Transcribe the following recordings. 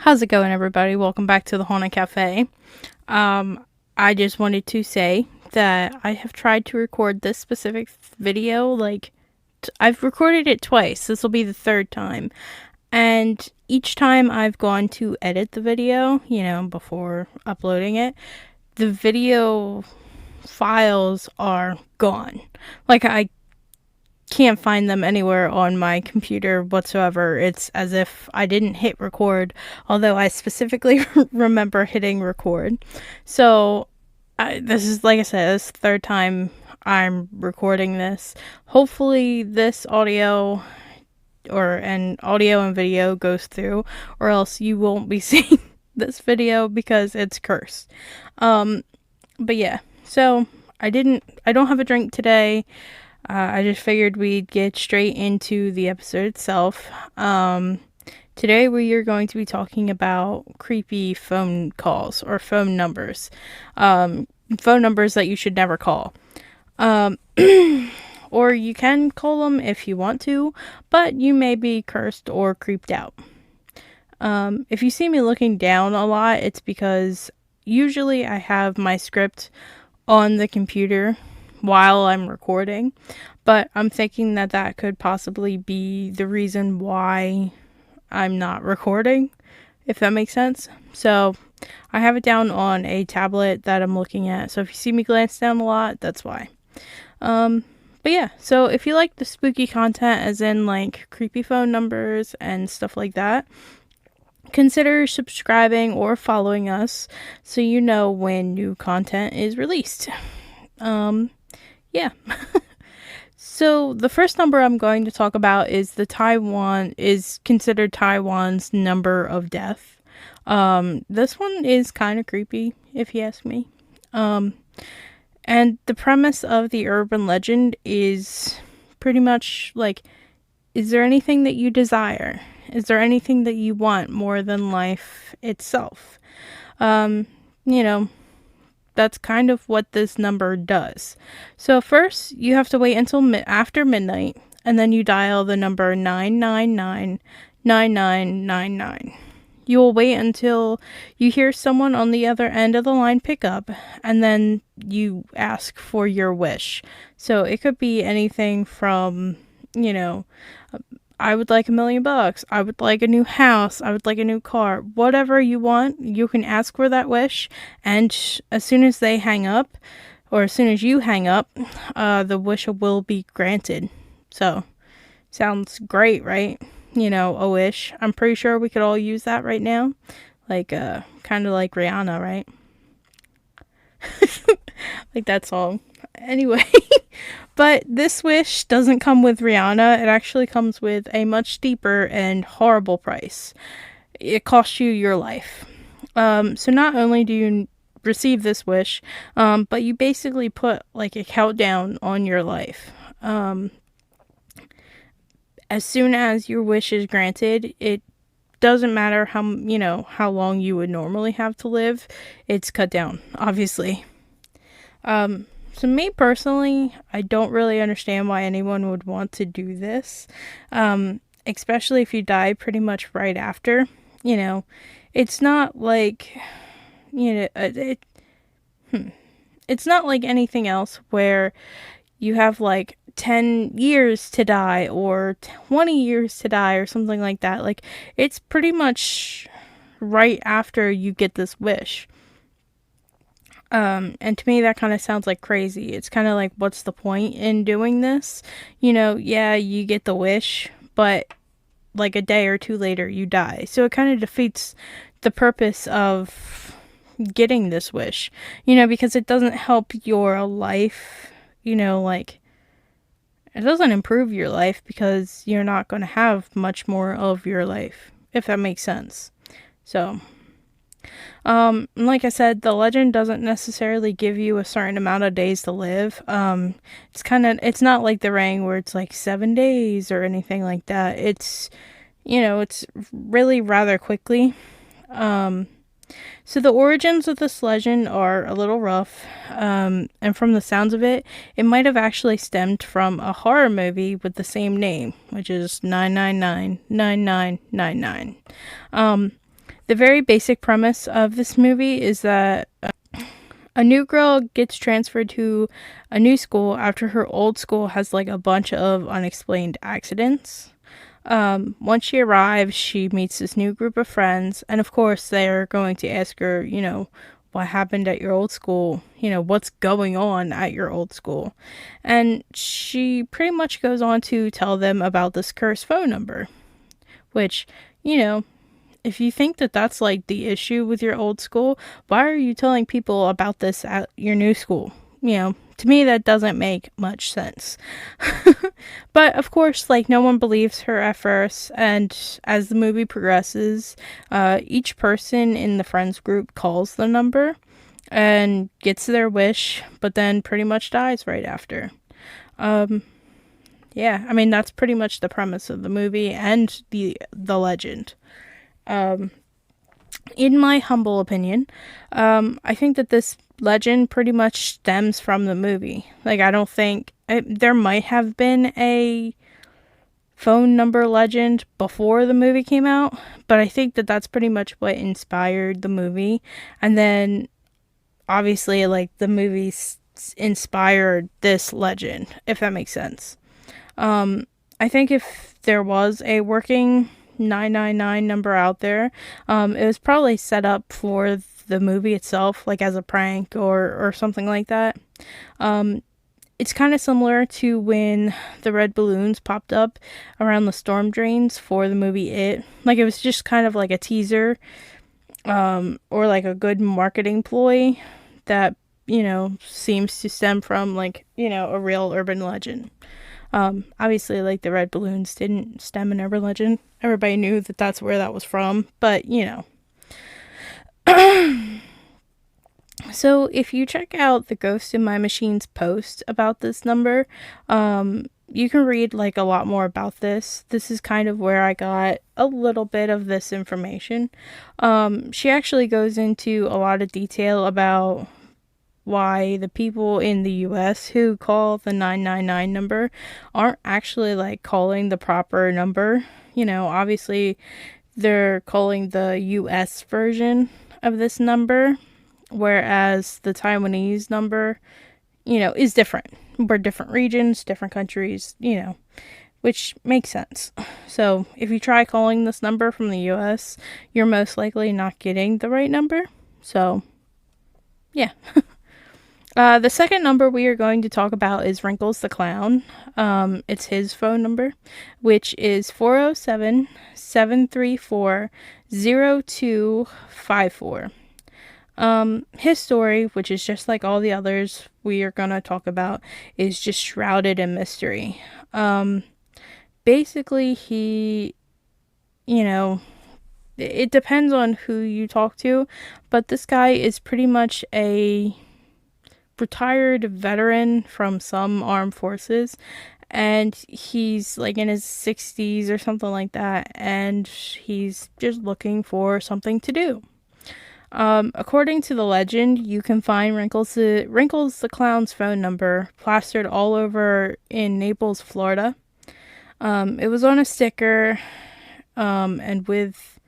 How's it going, everybody? Welcome back to the Haunted Cafe. I just wanted to say that I have tried to record this specific video. I've recorded it twice. This will be the third time. And each time I've gone to edit the video, before uploading it, the video files are gone. I can't find them anywhere on my computer whatsoever. It's as if I didn't hit record, although I specifically remember hitting record. So, this is, like I said, this is the third time I'm recording this. Hopefully, this audio and video goes through, or else you won't be seeing this video because it's cursed. But yeah, so I don't have a drink today. I just figured we'd get straight into the episode itself. Today we are going to be talking about creepy phone calls or phone numbers. Phone numbers that you should never call. Or you can call them if you want to, but you may be cursed or creeped out. If you see me looking down a lot, it's because usually I have my script on the computer while I'm recording, but I'm thinking that could possibly be the reason why I'm not recording, if that makes sense. So I have it down on a tablet that I'm looking at, so if you see me glance down a lot, that's why. But yeah, so if you like the spooky content, as in creepy phone numbers and stuff like that, consider subscribing or following us so you know when new content is released. Yeah. So the first number I'm going to talk about is considered Taiwan's number of death. This one is kind of creepy, if you ask me. And the premise of the urban legend is pretty much is there anything that you desire? Is there anything that you want more than life itself? That's kind of what this number does. So first, you have to wait until after midnight, and then you dial the number 999-9999. You will wait until you hear someone on the other end of the line pick up, and then you ask for your wish. So it could be anything from, I would like $1 million. I would like a new house. I would like a new car. Whatever you want, you can ask for that wish. And as soon as they hang up, or as soon as you hang up, the wish will be granted. So, sounds great, right? A wish. I'm pretty sure we could all use that right now. Kind of like Rihanna, right? Like that song. Anyway. But this wish doesn't come with Rihanna. It actually comes with a much steeper and horrible price. It costs you your life. So not only do you receive this wish, but you basically put a countdown on your life. As soon as your wish is granted, it doesn't matter how long you would normally have to live. It's cut down, obviously. So me personally, I don't really understand why anyone would want to do this, especially if you die pretty much right after. It's not it's not like anything else where you have 10 years to die or 20 years to die or something like that. It's pretty much right after you get this wish. And to me, that kind of sounds like crazy. It's kind of what's the point in doing this? Yeah, you get the wish, but a day or two later, you die. So it kind of defeats the purpose of getting this wish, because it doesn't help your life, it doesn't improve your life because you're not going to have much more of your life, if that makes sense. So, like I said, the legend doesn't necessarily give you a certain amount of days to live. It's not like The Ring where it's 7 days or anything like that. It's, it's really rather quickly. So the origins of this legend are a little rough, and from the sounds of it, it might have actually stemmed from a horror movie with the same name, which is 999-9999. The very basic premise of this movie is that a new girl gets transferred to a new school after her old school has like a bunch of unexplained accidents. Once she arrives, she meets this new group of friends, and of course, they're going to ask her, what happened at your old school, what's going on at your old school. And she pretty much goes on to tell them about this cursed phone number, which, you know, if you think that that's like the issue with your old school, why are you telling people about this at your new school? To me, that doesn't make much sense. But of course, like, no one believes her at first, and as the movie progresses, each person in the friends group calls the number and gets their wish, but then pretty much dies right after. Yeah, I mean, that's pretty much the premise of the movie and the legend. In my humble opinion, I think that this legend pretty much stems from the movie. Like, I don't think there might have been a phone number legend before the movie came out, but I think that that's pretty much what inspired the movie. And then, obviously, like, the movie inspired this legend, if that makes sense. I think if there was a working 999 number out there, it was probably set up for the movie itself, like as a prank or something like that. It's kind of similar to when the red balloons popped up around the storm drains for the movie It. Like, it was just kind of like a teaser, or like a good marketing ploy that, seems to stem from, like, a real urban legend. Obviously, like, the red balloons didn't stem an urban legend. Everybody knew that that's where that was from, but, So, if you check out the Ghost in My Machine's post about this number, you can read, like, a lot more about this. This is kind of where I got a little bit of this information. She actually goes into a lot of detail about why the people in the US who call the 999 number aren't actually, like, calling the proper number. Obviously, they're calling the US version of this number, whereas the Taiwanese number, is different. We're different regions, different countries, which makes sense. So if you try calling this number from the US, you're most likely not getting the right number. So, yeah. The second number we are going to talk about is Wrinkles the Clown. It's his phone number, which is 407-734-0254. His story, which is just like all the others we are going to talk about, is just shrouded in mystery. Basically, he, it depends on who you talk to, but this guy is pretty much a retired veteran from some armed forces, and he's like in his 60s or something like that, and he's just looking for something to do. According to the legend, you can find Wrinkles the Clown's phone number plastered all over in Naples, Florida. It was on a sticker, and with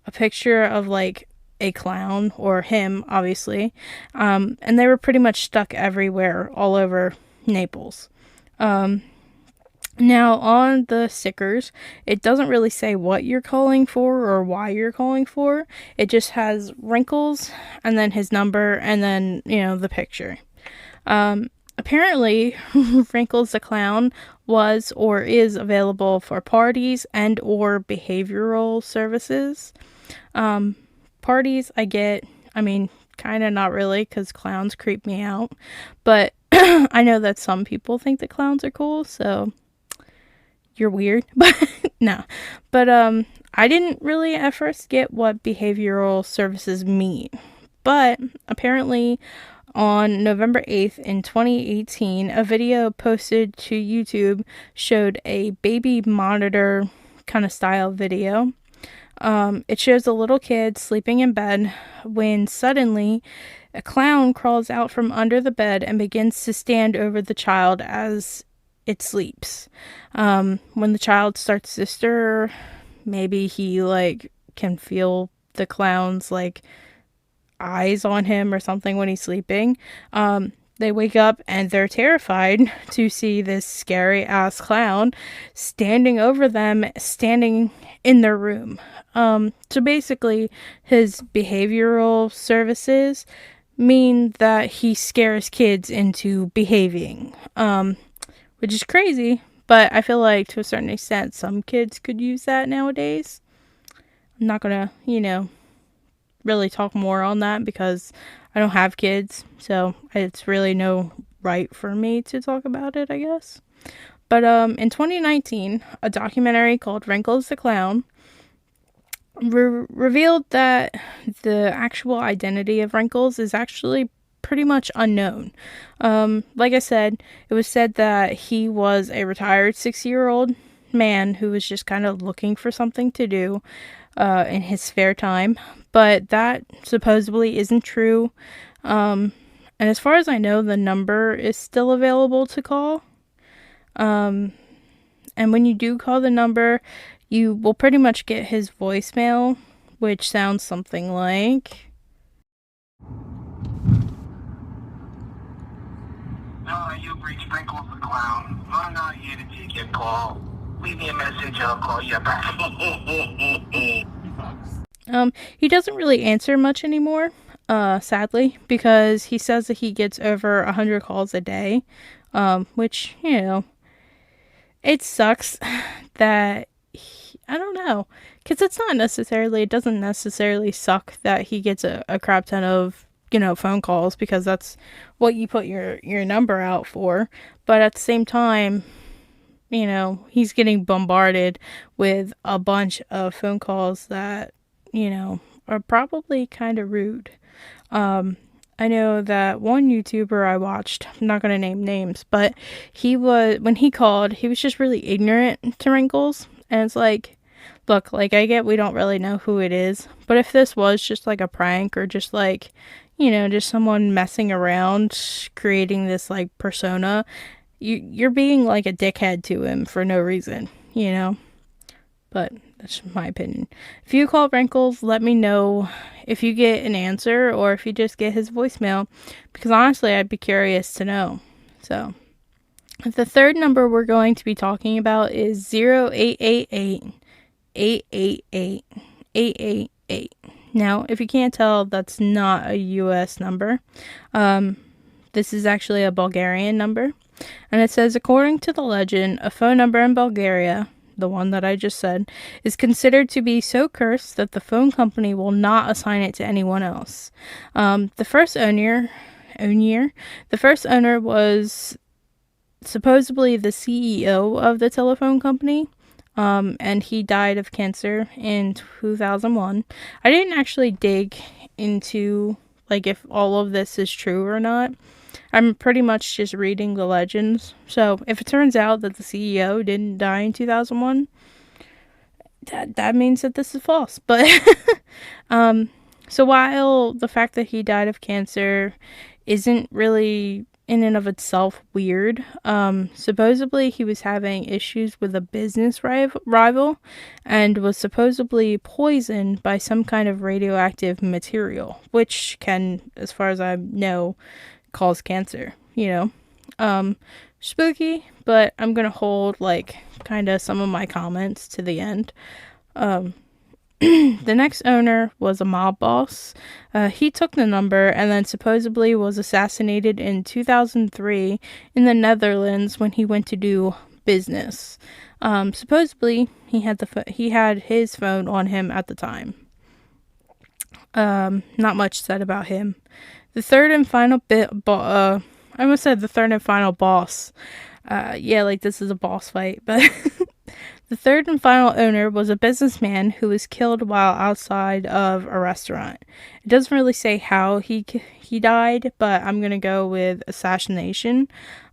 a picture of, like, a clown, or him, obviously. And they were pretty much stuck everywhere, all over Naples. Now, on the stickers, it doesn't really say what you're calling for or why you're calling for. It just has Wrinkles, and then his number, and then, the picture. Apparently, Wrinkles the Clown was or is available for parties and or behavioral services. Parties, I get. I mean, kind of not really, because clowns creep me out. But I know that some people think that clowns are cool, so you're weird. But no. But I didn't really at first get what behavioral services mean. But apparently, on November 8th in 2018, a video posted to YouTube showed a baby monitor kind of style video. It shows a little kid sleeping in bed when suddenly a clown crawls out from under the bed and begins to stand over the child as it sleeps. When the child starts to stir, maybe he, like, can feel the clown's like eyes on him or something when he's sleeping. They wake up and they're terrified to see this scary ass clown standing over them, standing in their room. So basically, his behavioral services mean that he scares kids into behaving, which is crazy, but I feel like to a certain extent, some kids could use that nowadays. I'm not gonna, really talk more on that because I don't have kids, so it's really no right for me to talk about it, I guess. But in 2019, a documentary called Wrinkles the Clown revealed that the actual identity of Wrinkles is actually pretty much unknown. Like I said, it was said that he was a retired 60-year-old man who was just kind of looking for something to do in his spare time, but that supposedly isn't true. And as far as I know, the number is still available to call. And when you do call the number, you will pretty much get his voicemail, which sounds something like... No, you've reached Wrinkles the Clown. I'm not here to take your call. Leave me a message, I'll call you back. He doesn't really answer much anymore, sadly, because he says that he gets over 100 calls a day, which, it sucks that I don't know, because it doesn't necessarily suck that he gets a crap ton of, phone calls, because that's what you put your number out for. But at the same time, he's getting bombarded with a bunch of phone calls that, are probably kind of rude. I know that one YouTuber I watched, I'm not going to name names, but when he called, he was just really ignorant to Wrinkles. And it's like, look, like, I get we don't really know who it is, but if this was just like a prank or just like, just someone messing around, creating this like persona, you're being like a dickhead to him for no reason, But that's my opinion. If you call Wrinkles, let me know if you get an answer or if you just get his voicemail, because honestly, I'd be curious to know. So, the third number we're going to be talking about is 0888-888-888. Now, if you can't tell, that's not a US number. This is actually a Bulgarian number. And it says, according to the legend, a phone number in Bulgaria, the one that I just said, is considered to be so cursed that the phone company will not assign it to anyone else. The first owner was supposedly the CEO of the telephone company, and he died of cancer in 2001. I didn't actually dig into like if all of this is true or not. I'm pretty much just reading the legends. So if it turns out that the CEO didn't die in 2001, that means that this is false. But so while the fact that he died of cancer isn't really in and of itself weird, supposedly he was having issues with a business rival and was supposedly poisoned by some kind of radioactive material, which can, as far as I know, cause cancer, spooky, but I'm gonna hold like kind of some of my comments to the end. The next owner was a mob boss. He took the number and then supposedly was assassinated in 2003 in the Netherlands when he went to do business. Supposedly he had his phone on him at the time. Not much said about him. The third and final I almost said the third and final boss. Yeah, like this is a boss fight, but the third and final owner was a businessman who was killed while outside of a restaurant. It doesn't really say how he died, but I'm gonna go with assassination.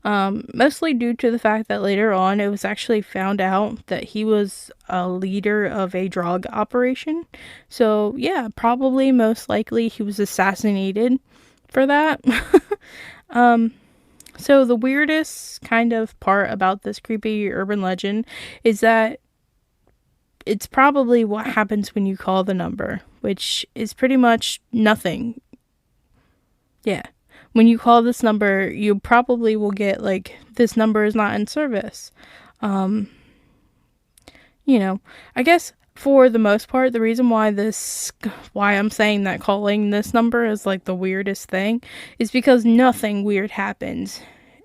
Mostly due to the fact that later on it was actually found out that he was a leader of a drug operation. So yeah, probably most likely he was assassinated for that. So the weirdest kind of part about this creepy urban legend is that it's probably what happens when you call the number, which is pretty much nothing. Yeah. When you call this number, you probably will get like, this number is not in service. I guess for the most part, the reason why I'm saying that calling this number is like the weirdest thing is because nothing weird happens.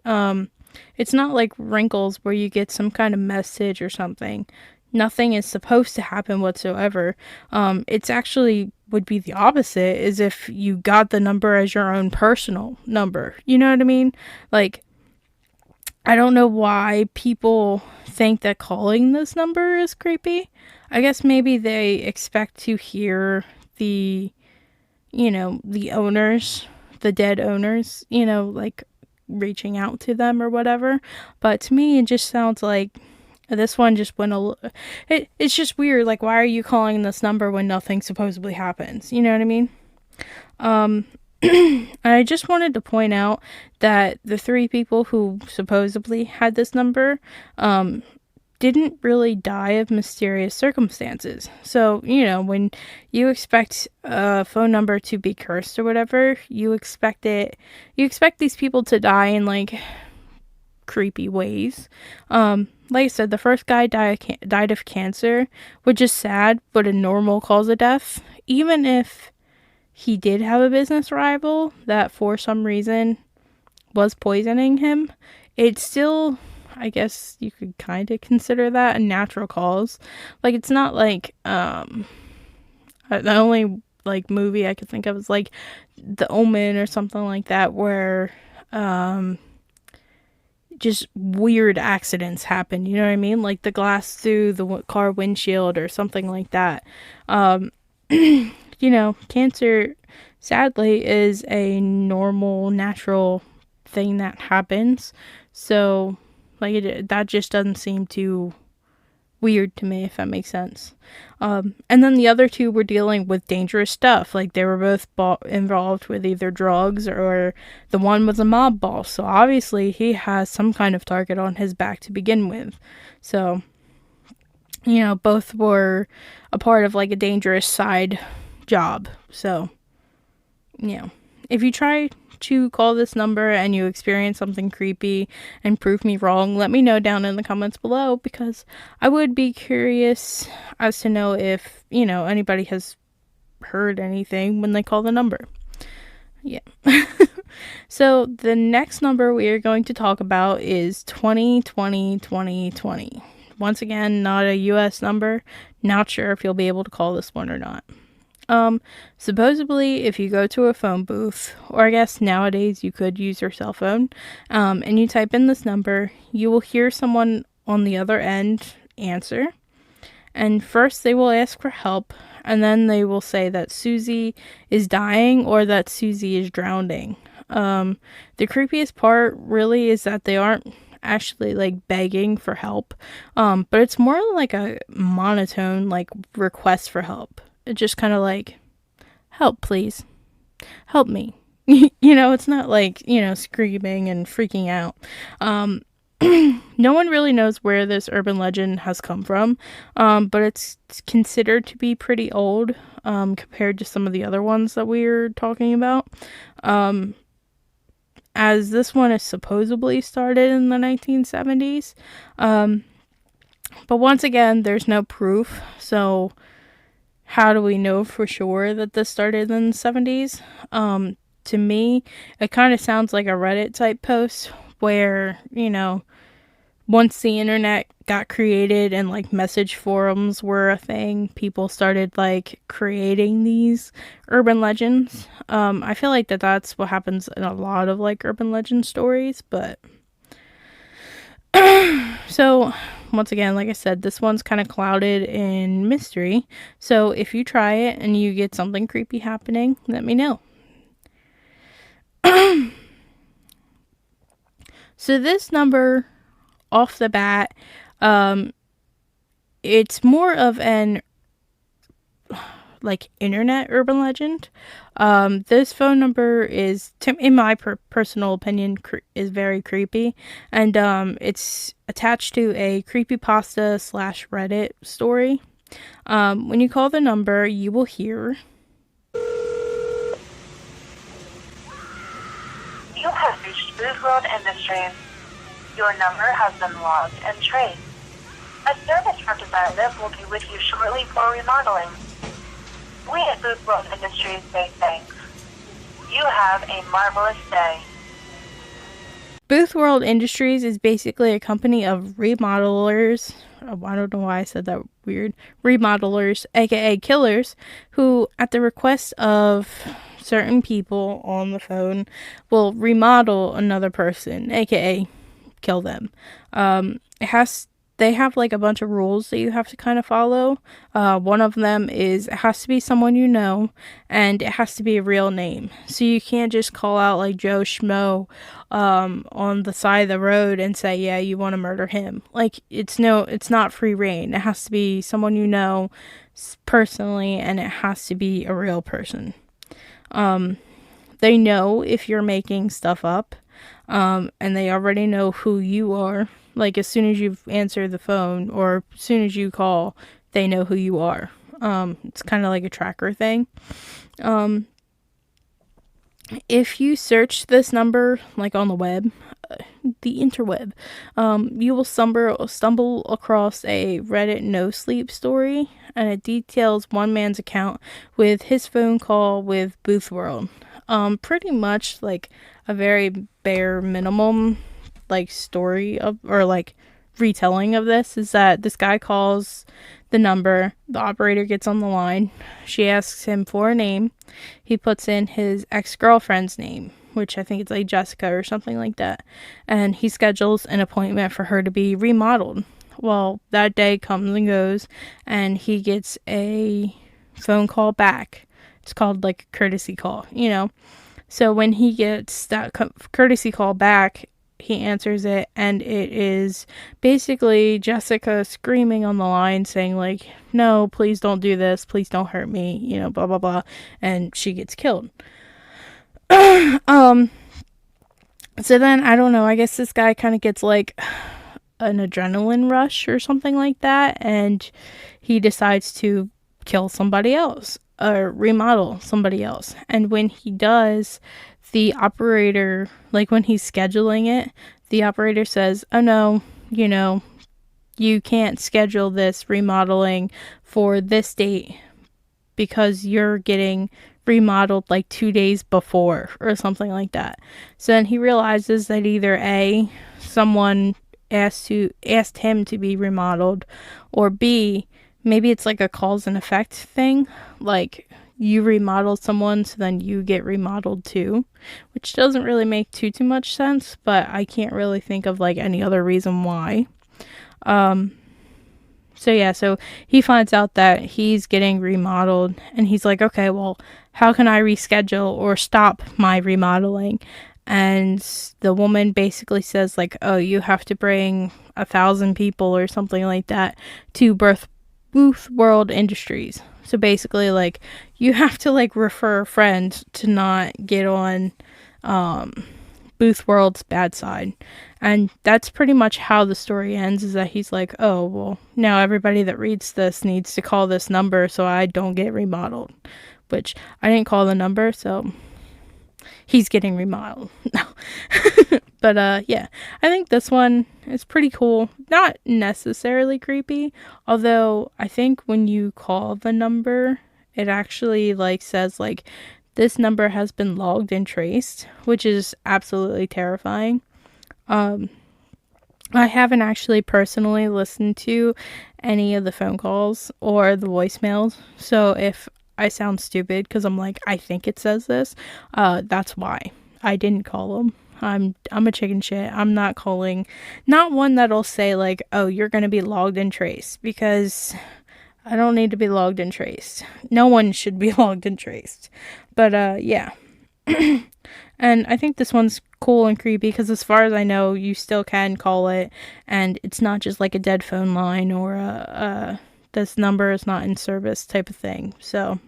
It's not like Wrinkles where you get some kind of message or something. Nothing is supposed to happen whatsoever. It's actually would be the opposite, is if you got the number as your own personal number. You know what I mean? Like, I don't know why people think that calling this number is creepy. I guess maybe they expect to hear the owners, the dead owners, like reaching out to them or whatever. But to me, it just sounds like this one just went it's just weird. Like, why are you calling this number when nothing supposedly happens? You know what I mean? I just wanted to point out that the three people who supposedly had this number didn't really die of mysterious circumstances. So, when you expect a phone number to be cursed or whatever, you expect these people to die in like creepy ways. Like I said, the first guy died of cancer, which is sad, but a normal cause of death. Even if he did have a business rival that for some reason was poisoning him, it's still, I guess you could kind of consider that a natural cause. Like, it's not like, the only like movie I could think of is like The Omen or something like that, where, just weird accidents happen, you know what I mean? Like the glass through the car windshield or something like that. Cancer, sadly, is a normal, natural thing that happens. So, like, that just doesn't seem too weird to me, if that makes sense. And then the other two were dealing with dangerous stuff. Like, they were both involved with either drugs, or the one was a mob boss. So obviously he has some kind of target on his back to begin with. So, both were a part of like a dangerous side job. So, if you try to call this number and you experience something creepy and prove me wrong, let me know down in the comments below, because I would be curious as to know if, anybody has heard anything when they call the number. Yeah. So the next number we are going to talk about is 2020 2020. Once again, not a US number. Not sure if you'll be able to call this one or not. Supposedly, if you go to a phone booth, or I guess nowadays you could use your cell phone, and you type in this number, you will hear someone on the other end answer. And first they will ask for help, and then they will say that Susie is dying or that Susie is drowning. The creepiest part really is that they aren't actually like begging for help, but it's more like a monotone like request for help. It's just kind of like, help, please. Help me. It's not like, screaming and freaking out. No one really knows where this urban legend has come from, but it's considered to be pretty old, compared to some of the other ones that we're talking about. As this one is supposedly started in the 1970s. But once again, there's no proof, so how do we know for sure that this started in the 70s? To me, it kind of sounds like a Reddit type post where, once the internet got created and like message forums were a thing, people started like creating these urban legends. I feel like that's what happens in a lot of like urban legend stories, but so once again, like I said, this one's kind of clouded in mystery. So if you try it and you get something creepy happening, let me know. So this number, off the bat, it's more of an like internet urban legend. This phone number is, in my personal opinion, is very creepy, and it's attached to a creepypasta / Reddit story. When you call the number, you will hear. You have reached Booth World Industries. Your number has been logged and traced. A service representative will be with you shortly for remodeling. We at Booth World Industries say thanks. You have a marvelous day. Booth World Industries is basically a company of remodelers. Oh, I don't know why I said that weird. Remodelers, aka killers, who, at the request of certain people on the phone, will remodel another person, aka kill them. They have like a bunch of rules that you have to kind of follow. One of them is it has to be someone you know, and it has to be a real name. So you can't just call out like Joe Schmo on the side of the road and say, yeah, you want to murder him. Like it's not free reign. It has to be someone you know personally, and it has to be a real person. They know if you're making stuff up, and they already know who you are. Like, as soon as you answer the phone or as soon as you call, they know who you are. It's kind of like a tracker thing. If you search this number, like on the web, the interweb, you will stumble across a Reddit no sleep story, and it details one man's account with his phone call with Booth World. Pretty much like a very bare minimum like story of, or like retelling of this, is that this guy calls the number, the operator gets on the line, she asks him for a name, he puts in his ex-girlfriend's name, which I think it's like Jessica or something like that, and he schedules an appointment for her to be remodeled. Well, that day comes and goes, and he gets a phone call back. It's called like a courtesy call, you know. So when he gets that courtesy call back, he answers it, and it is basically Jessica screaming on the line saying like, no, please don't do this, please don't hurt me, you know, blah blah blah, and she gets killed. So then, I don't know, I guess this guy kind of gets like an adrenaline rush or something like that, and he decides to kill somebody else or remodel somebody else. And when he does, the operator, like when he's scheduling it, the operator says, oh no, you know, you can't schedule this remodeling for this date because you're getting remodeled like 2 days before or something like that. So then he realizes that either A, someone asked him to be remodeled, or B, maybe it's like a cause and effect thing, like you remodel someone, so then you get remodeled too, which doesn't really make too much sense, but I can't really think of like any other reason why. So he finds out that he's getting remodeled, and he's like, okay, well, how can I reschedule or stop my remodeling? And the woman basically says like, oh, you have to bring 1,000 people or something like that to Booth World Industries. So basically, like, you have to like refer a friend to not get on Booth World's bad side. And that's pretty much how the story ends, is that he's like, oh, well, now everybody that reads this needs to call this number so I don't get remodeled. Which, I didn't call the number, so he's getting remodeled. No. But yeah, I think this one is pretty cool. Not necessarily creepy, although I think when you call the number, it actually like says like, this number has been logged and traced, which is absolutely terrifying. I haven't actually personally listened to any of the phone calls or the voicemails, so if I sound stupid because I'm like, I think it says this, that's why. I didn't call them. I'm a chicken shit. I'm not calling, not one that'll say like, oh, you're gonna be logged and traced, because I don't need to be logged and traced. No one should be logged and traced. But yeah. And I think this one's cool and creepy because, as far as I know, you still can call it, and it's not just like a dead phone line or this number is not in service type of thing. So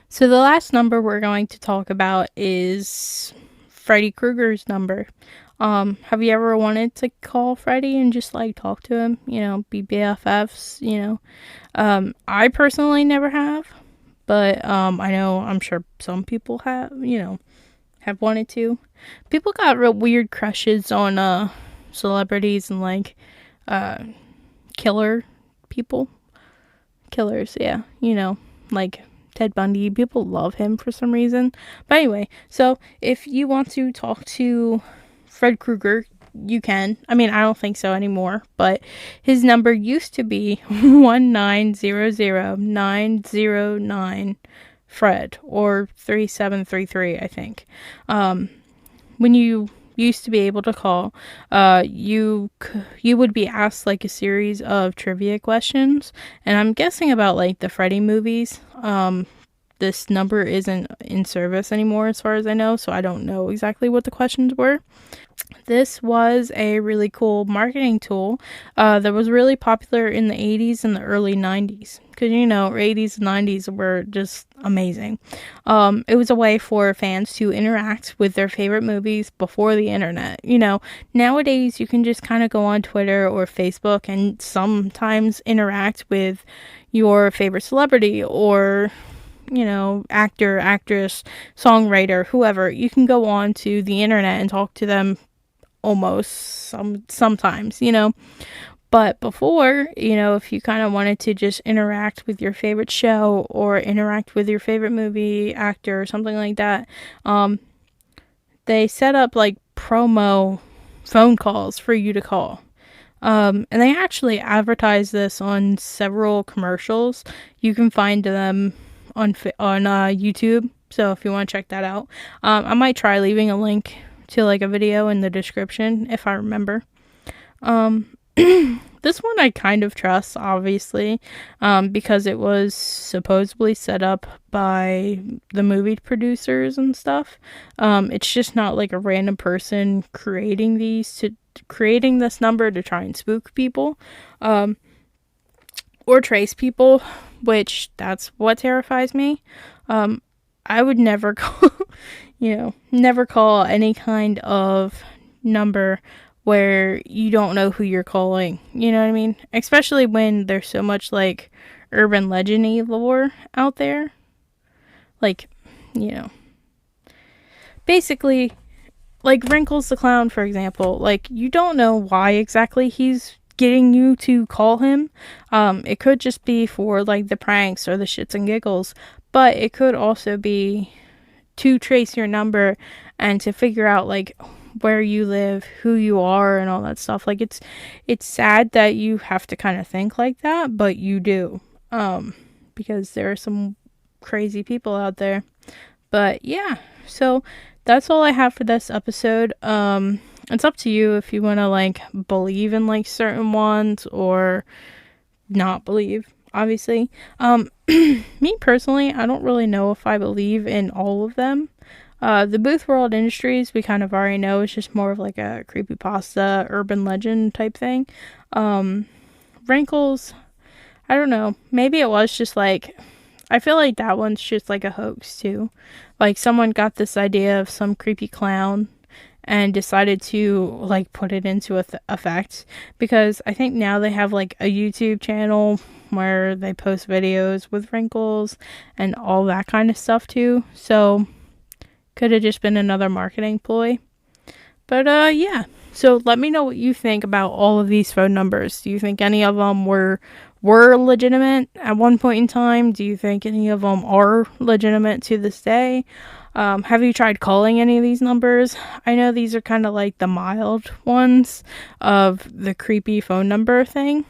the last number we're going to talk about is Freddy Krueger's number. Have you ever wanted to call Freddy and just like talk to him? Be BFFs. I personally never have, but I'm sure some people have. Have wanted to. People got real weird crushes on celebrities and like killer people. Killers, yeah. Like Ted Bundy. People love him for some reason. But anyway, so if you want to talk to Fred Krueger, you can. I mean, I don't think so anymore, but his number used to be 1-900-909 Fred, or 3733, I think. When you used to be able to call, you would be asked like a series of trivia questions, and I'm guessing about like the Freddy movies. This number isn't in service anymore as far as I know, so I don't know exactly what the questions were. This was a really cool marketing tool that was really popular in the 80s and the early 90s. Because, 80s and 90s were just amazing. It was a way for fans to interact with their favorite movies before the internet. Nowadays you can just kind of go on Twitter or Facebook and sometimes interact with your favorite celebrity or actor, actress, songwriter, whoever. You can go on to the internet and talk to them almost sometimes. But before, if you kind of wanted to just interact with your favorite show or interact with your favorite movie actor or something like that, they set up like promo phone calls for you to call. And they actually advertise this on several commercials. You can find them on YouTube, so if you want to check that out, I might try leaving a link to like a video in the description if I remember. This one I kind of trust, obviously, because it was supposedly set up by the movie producers and stuff. It's just not like a random person creating this number to try and spook people, or trace people, which that's what terrifies me. I would never call, never call any kind of number where you don't know who you're calling. You know what I mean? Especially when there's so much like urban legend-y lore out there. Like, basically, like Wrinkles the Clown, for example. Like, you don't know why exactly he's getting you to call him. It could just be for like the pranks or the shits and giggles, but it could also be to trace your number and to figure out like where you live, who you are, and all that stuff. Like, it's sad that you have to kind of think like that, but you do, because there are some crazy people out there. But yeah, so that's all I have for this episode. It's up to you if you want to like believe in like certain ones or not believe, obviously. Me personally, I don't really know if I believe in all of them. The Booth World Industries, we kind of already know, is just more of like a creepypasta, urban legend type thing. Wrinkles, I don't know. Maybe it was just like, I feel like that one's just like a hoax too. Like, someone got this idea of some creepy clown and decided to like put it into effect, because I think now they have like a YouTube channel where they post videos with Wrinkles and all that kind of stuff too. So could have just been another marketing ploy. But yeah, so let me know what you think about all of these phone numbers. Do you think any of them were legitimate at one point in time? Do you think any of them are legitimate to this day? Have you tried calling any of these numbers? I know these are kind of like the mild ones of the creepy phone number thing.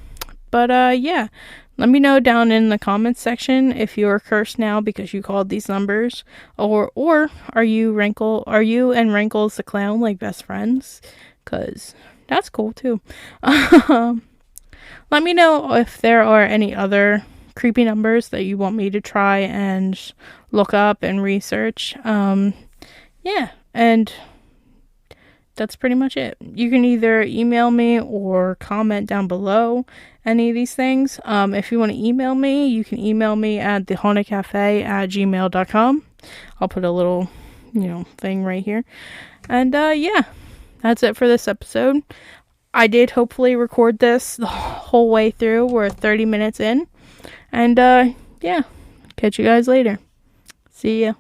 But yeah, let me know down in the comments section if you're cursed now because you called these numbers, or are you and Wrinkles the Clown like best friends? Cause that's cool too. Let me know if there are any other creepy numbers that you want me to try and look up and research. Yeah, and that's pretty much it. You can either email me or comment down below any of these things. If you want to email me, you can email me at thehauntedcafe@gmail.com. I'll put a little, thing right here. And yeah, that's it for this episode. I did hopefully record this the whole way through. We're 30 minutes in. And, yeah, catch you guys later. See ya.